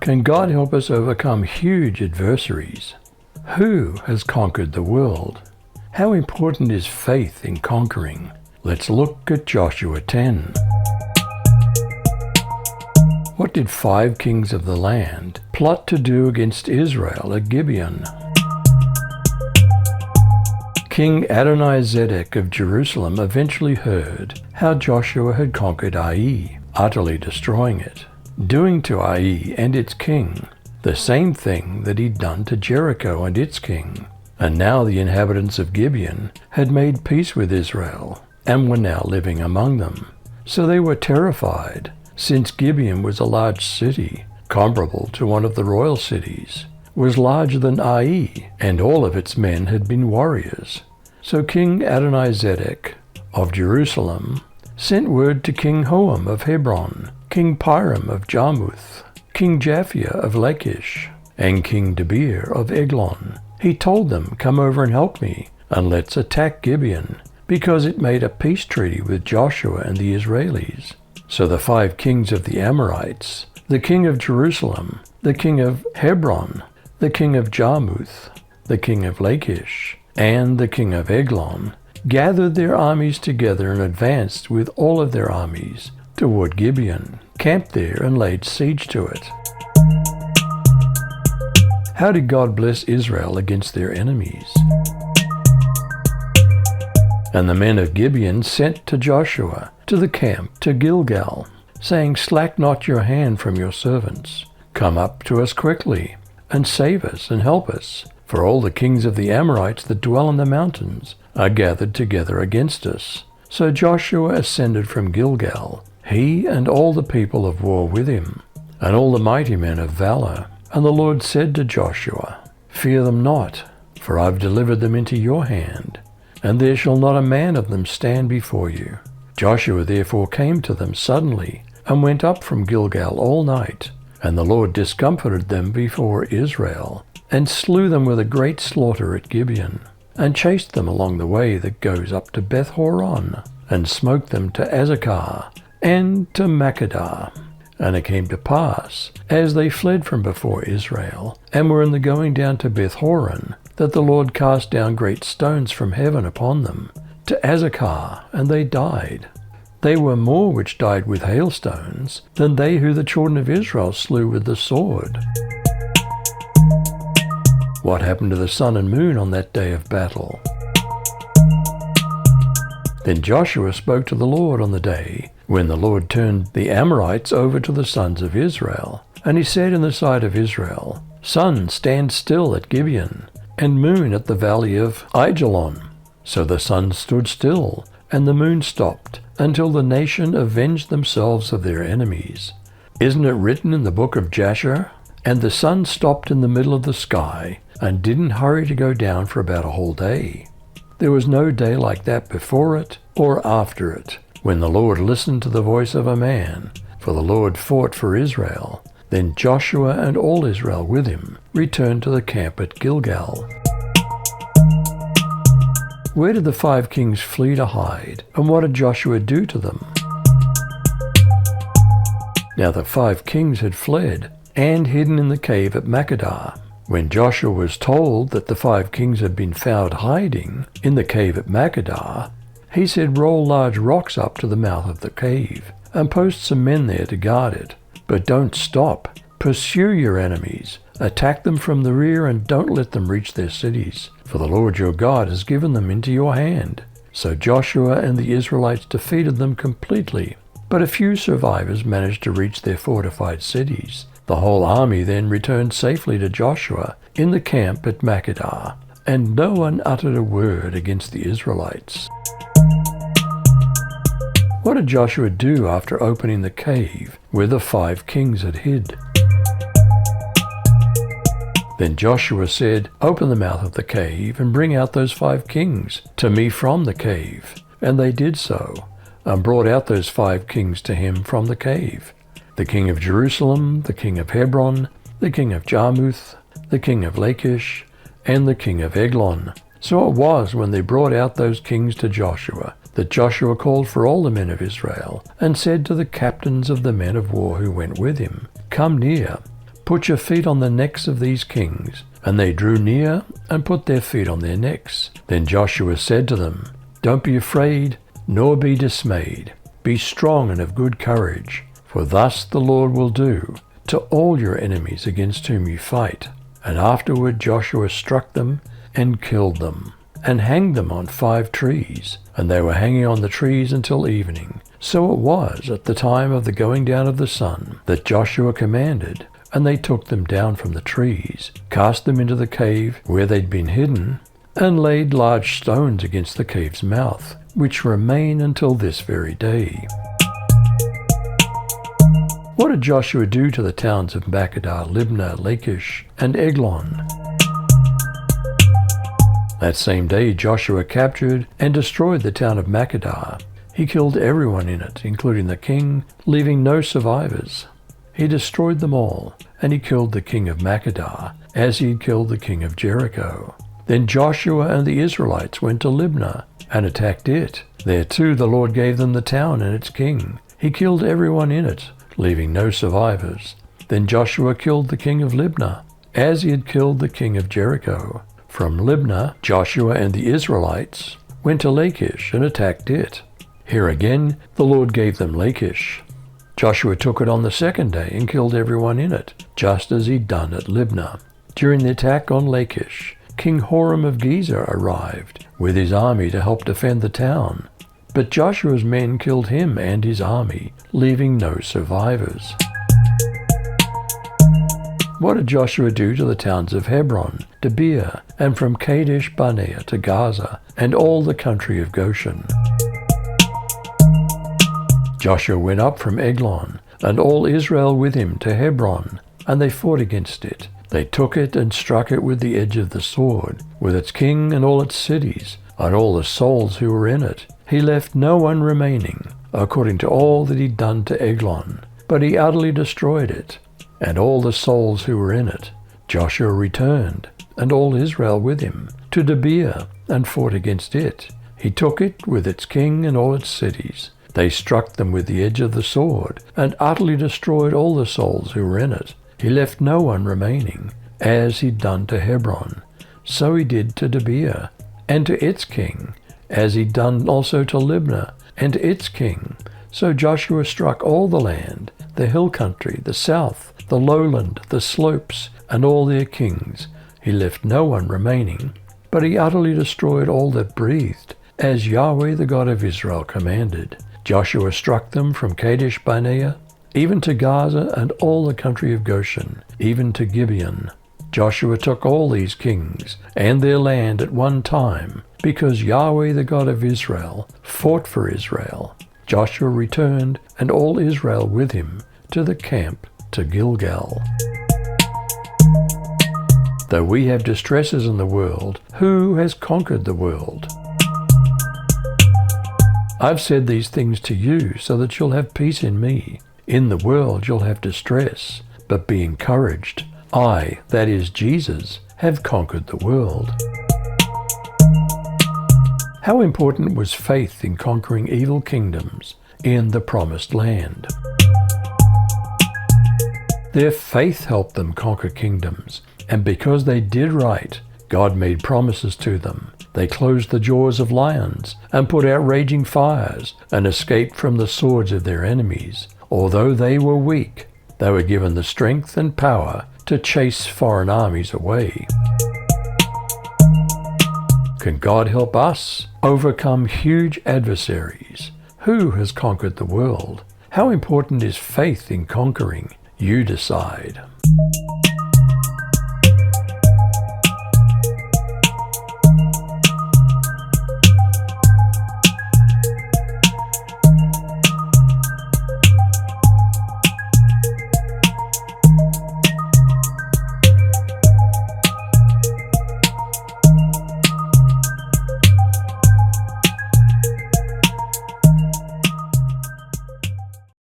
Can God help us overcome huge adversaries? Who has conquered the world? How important is faith in conquering? Let's look at Joshua 10. What did 5 kings of the land plot to do against Israel at Gibeon? King Adoni-Zedek of Jerusalem eventually heard how Joshua had conquered Ai, utterly destroying it, doing to Ai and its king the same thing that he'd done to Jericho and its king. And now the inhabitants of Gibeon had made peace with Israel and were now living among them. So they were terrified, since Gibeon was a large city, comparable to one of the royal cities, was larger than Ai, and all of its men had been warriors. So King Adoni-Zedek of Jerusalem sent word to King Hoam of Hebron, King Piram of Jarmuth, King Japhia of Lachish, and King Debir of Eglon. He told them, "Come over and help me, and let's attack Gibeon," because it made a peace treaty with Joshua and the Israelis. So the 5 kings of the Amorites, the king of Jerusalem, the king of Hebron, the king of Jarmuth, the king of Lachish, and the king of Eglon, gathered their armies together and advanced with all of their armies toward Gibeon, camped there, and laid siege to it. How did God bless Israel against their enemies? And the men of Gibeon sent to Joshua to the camp to Gilgal, saying, "Slack not your hand from your servants. Come up to us quickly, and save us and help us. For all the kings of the Amorites that dwell in the mountains are gathered together against us." So Joshua ascended from Gilgal, he and all the people of war with him, and all the mighty men of valor. And the Lord said to Joshua, "Fear them not, for I've delivered them into your hand, and there shall not a man of them stand before you." Joshua therefore came to them suddenly, and went up from Gilgal all night. And the Lord discomfited them before Israel, and slew them with a great slaughter at Gibeon, and chased them along the way that goes up to Beth-horon, and smote them to Azekah, and to Makkedah. And it came to pass, as they fled from before Israel, and were in the going down to Beth-horon, that the Lord cast down great stones from heaven upon them, to Azekah, and they died. They were more which died with hailstones than they who the children of Israel slew with the sword. What happened to the sun and moon on that day of battle? Then Joshua spoke to the Lord on the day when the Lord turned the Amorites over to the sons of Israel. And he said in the sight of Israel, "Sun, stand still at Gibeon, and moon at the valley of Aijalon." So the sun stood still, and the moon stopped, until the nation avenged themselves of their enemies. Isn't it written in the book of Jasher? "And the sun stopped in the middle of the sky, and didn't hurry to go down for about a whole day." There was no day like that before it or after it, when the Lord listened to the voice of a man, for the Lord fought for Israel. Then Joshua and all Israel with him returned to the camp at Gilgal. Where did the 5 kings flee to hide, and what did Joshua do to them? Now the 5 kings had fled and hidden in the cave at Makkedah. When Joshua was told that the 5 kings had been found hiding in the cave at Makkedah, he said, "Roll large rocks up to the mouth of the cave, and post some men there to guard it. But don't stop. Pursue your enemies. Attack them from the rear, and don't let them reach their cities, for the Lord your God has given them into your hand." So Joshua and the Israelites defeated them completely, but a few survivors managed to reach their fortified cities. The whole army then returned safely to Joshua in the camp at Makkedah, and no one uttered a word against the Israelites. What did Joshua do after opening the cave where the 5 kings had hid? Then Joshua said, "Open the mouth of the cave and bring out those 5 kings to me from the cave." And they did so, and brought out those 5 kings to him from the cave: the king of Jerusalem, the king of Hebron, the king of Jarmuth, the king of Lachish, and the king of Eglon. So it was, when they brought out those kings to Joshua, that Joshua called for all the men of Israel, and said to the captains of the men of war who went with him, "Come near, "Put your feet on the necks of these kings." And they drew near and put their feet on their necks. Then Joshua said to them, "Don't be afraid, nor be dismayed. Be strong and of good courage, for thus the Lord will do to all your enemies against whom you fight." And afterward Joshua struck them and killed them, and hanged them on 5 trees. And they were hanging on the trees until evening. So it was at the time of the going down of the sun that Joshua commanded, and they took them down from the trees, cast them into the cave where they'd been hidden, and laid large stones against the cave's mouth, which remain until this very day. What did Joshua do to the towns of Makkedah, Libnah, Lachish, and Eglon? That same day Joshua captured and destroyed the town of Makkedah. He killed everyone in it, including the king, leaving no survivors. He destroyed them all, and he killed the king of Makkedah, as he had killed the king of Jericho. Then Joshua and the Israelites went to Libnah and attacked it. There too the Lord gave them the town and its king. He killed everyone in it, leaving no survivors. Then Joshua killed the king of Libnah, as he had killed the king of Jericho. From Libnah, Joshua and the Israelites went to Lachish and attacked it. Here again the Lord gave them Lachish. Joshua took it on the second day and killed everyone in it, just as he'd done at Libnah. During the attack on Lachish, King Horam of Gezer arrived with his army to help defend the town. But Joshua's men killed him and his army, leaving no survivors. What did Joshua do to the towns of Hebron, Debir, and from Kadesh Barnea to Gaza, and all the country of Goshen? Joshua went up from Eglon, and all Israel with him, to Hebron, and they fought against it. They took it and struck it with the edge of the sword, with its king and all its cities, and all the souls who were in it. He left no one remaining, according to all that he'd done to Eglon, but he utterly destroyed it, and all the souls who were in it. Joshua returned, and all Israel with him, to Debir, and fought against it. He took it with its king and all its cities. They struck them with the edge of the sword, and utterly destroyed all the souls who were in it. He left no one remaining, as he'd done to Hebron. So he did to Debir, and to its king, as he'd done also to Libnah, and to its king. So Joshua struck all the land, the hill country, the south, the lowland, the slopes, and all their kings. He left no one remaining, but he utterly destroyed all that breathed, as Yahweh the God of Israel commanded. Joshua struck them from Kadesh Barnea, even to Gaza and all the country of Goshen, even to Gibeon. Joshua took all these kings and their land at one time, because Yahweh the God of Israel fought for Israel. Joshua returned, and all Israel with him, to the camp to Gilgal. Though we have distresses in the world, who has conquered the world? I've said these things to you so that you'll have peace in me. In the world you'll have distress, but be encouraged. I, that is Jesus, have conquered the world. How important was faith in conquering evil kingdoms in the promised land? Their faith helped them conquer kingdoms, and because they did right, God made promises to them. They closed the jaws of lions and put out raging fires and escaped from the swords of their enemies. Although they were weak, they were given the strength and power to chase foreign armies away. Can God help us overcome huge adversaries? Who has conquered the world? How important is faith in conquering? You decide.